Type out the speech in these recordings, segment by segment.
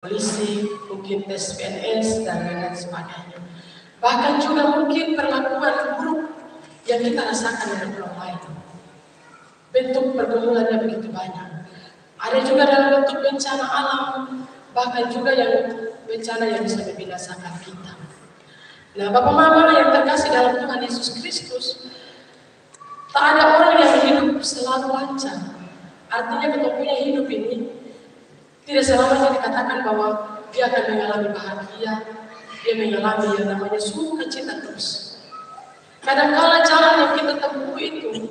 polisi, mungkin tes PNS dan lain sebagainya. Bahkan juga mungkin perlakuan buruk yang kita rasakan dari orang lain. Bentuk pergumulannya begitu banyak. Ada juga dalam bentuk bencana alam, bahkan juga yang bencana yang bisa membinasakan kita. Nah, Bapak Mama yang terkasih dalam Tuhan Yesus Kristus, tak ada orang yang hidup selalu lancar. Artinya kita punya hidup ini tidak selamanya dikatakan bahwa dia akan mengalami bahagia, dia mengalami yang namanya sukacita terus. Kadang-kala jalan yang kita tempuh itu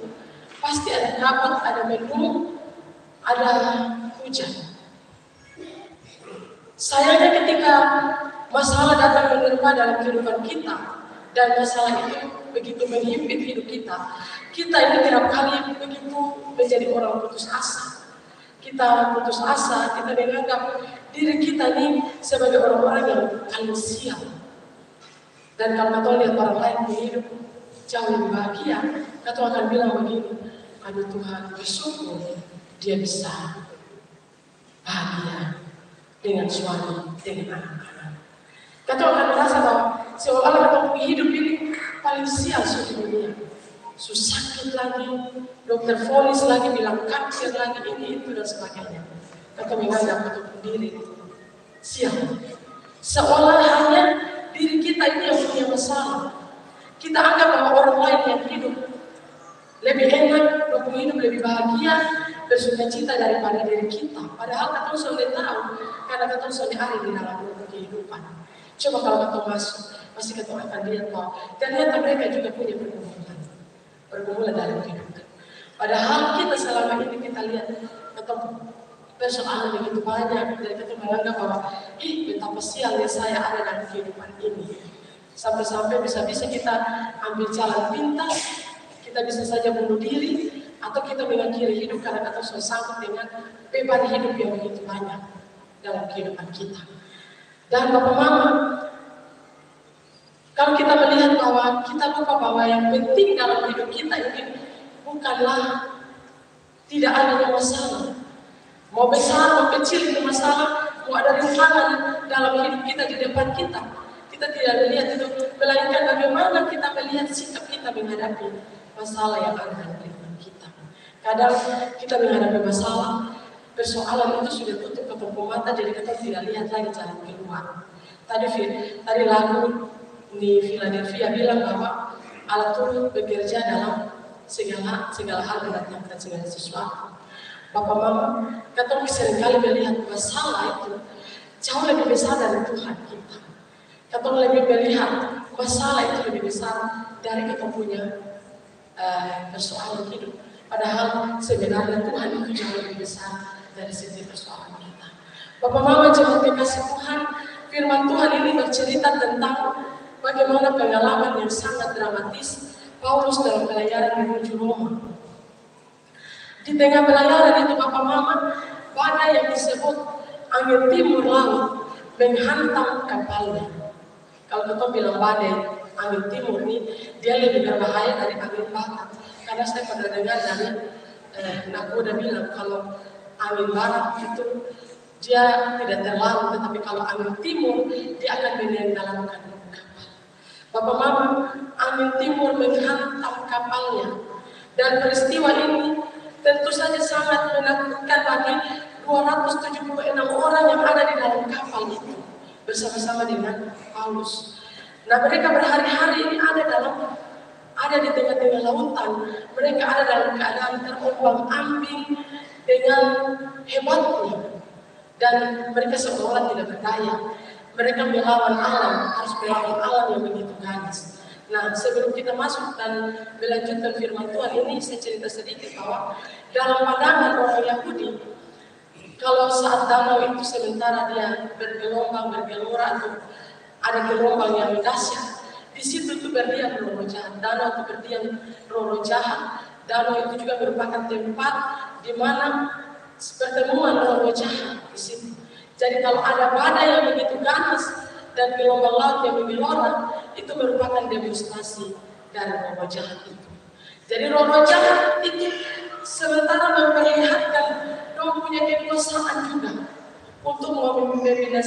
pasti ada kabut, ada mendung, ada hujan. Sayangnya ketika masalah datang menerpa dalam kehidupan kita dan masalah itu begitu menghimpit hidup kita, kita ini kerap kali begitu menjadi orang putus asa. Kita putus asa, kita menganggap diri kita ini sebagai orang-orang yang paling sial. Dan kalau kita lihat orang lain hidup jauh lebih bahagia, kita akan bilang begini, aduh Tuhan, bersyukur dia bisa bahagia dengan suami, dengan anak-anak. Kita akan merasa bahwa seolah-olah kita hidup ini paling sial di dunia. Susah sakit lagi, dokter vonis lagi, bilang kanker lagi, ini, itu, dan sebagainya. Kita menganggap itu diri sial. Seolah hanya diri kita ini yang punya masalah. Kita anggap bahwa orang lain yang hidup lebih enak, hidup lebih bahagia, bersuka cita daripada diri kita. Padahal kita sudah tahu, karena kita sudah ada di dalam kehidupan. Coba kalau kita masuk, pasti kita akan lihat bahwa ternyata mereka juga punya pergumulan dalam kehidupan. Padahal kita selama ini kita lihat ketemu persoalan begitu banyak, dan kita menganggap bahwa betapa sialnya saya ada dalam kehidupan ini. Sampai-sampai bisa-bisa kita ambil jalan pintas, kita bisa saja bunuh diri, atau kita mengakhiri hidup karena kita sudah sanggup dengan beban hidup yang begitu banyak dalam kehidupan kita. Dan Bapak Mama, kalau kita melihat bahwa kita lupa bahwa yang penting dalam hidup kita ini bukanlah tidak adanya masalah. Mau besar, mau kecil itu masalah, mau ada rintangan dalam hidup kita di depan kita. Kita tidak melihat itu, melainkan bagaimana kita melihat sikap kita menghadapi masalah yang ada dalam kehidupan kita. Kadang kita menghadapi masalah, persoalan itu sudah tutup ketemu mata, jadi kita tidak lihat lagi jalan keluar. Tadi lagu di Philadelphia bilang bahwa Allah turut bekerja dalam segala hal, mendatangkan segala sesuatu. Bapak Mama, kita seringkali melihat masalah itu jauh lebih besar dari Tuhan kita. Kita lebih melihat masalah itu lebih besar dari kita punya persoalan hidup. Padahal sebenarnya Tuhan itu jauh lebih besar dari setiap persoalan kita. Bapak Mama, jemaat kasih Tuhan, firman Tuhan ini bercerita tentang bagaimana pengalaman yang sangat dramatis Paulus dalam pelayaran menuju Roma. Di tengah pelayaran itu Bapak Mama, badai yang disebut angin timur laut menghantam kapalnya. Kalau kita bilang badai angin timur ini, dia lebih berbahaya dari angin barat. Karena saya pernah dengar dari nakoda bilang kalau angin barat itu dia tidak terlalu, tetapi kalau angin timur dia akan menenggelamkan kapal. Bapak Mama, angin timur menghantam kapalnya, dan peristiwa ini tentu saja sangat menakutkan bagi 276 orang yang ada di dalam kapal itu bersama-sama dengan Paulus. Nah, mereka berhari-hari ini ada di tengah-tengah lautan. Mereka ada dalam keadaan terombang-ambing dengan hebatnya, dan mereka seolah tidak berdaya. Mereka melawan alam, harus melawan alam yang begitu ganas. Nah, sebelum kita masuk dan melanjutkan firman Tuhan ini, saya cerita sedikit bahwa dalam pandangan orang Yahudi, kalau saat danau itu sementara dia bergelora atau ada gelombang yang dahsyat, di situ itu berdiam roh jahat. Danau itu berdiam roh jahat. Danau itu juga merupakan tempat di mana pertemuan roh jahat di situ. Jadi kalau ada badai yang begitu ganas dan gelombang laut yang menggelora, itu merupakan demonstrasi dari roh jahat itu. Jadi roh jahat itu sementara memperlihatkan roh punya kekuasaan juga. untuk membina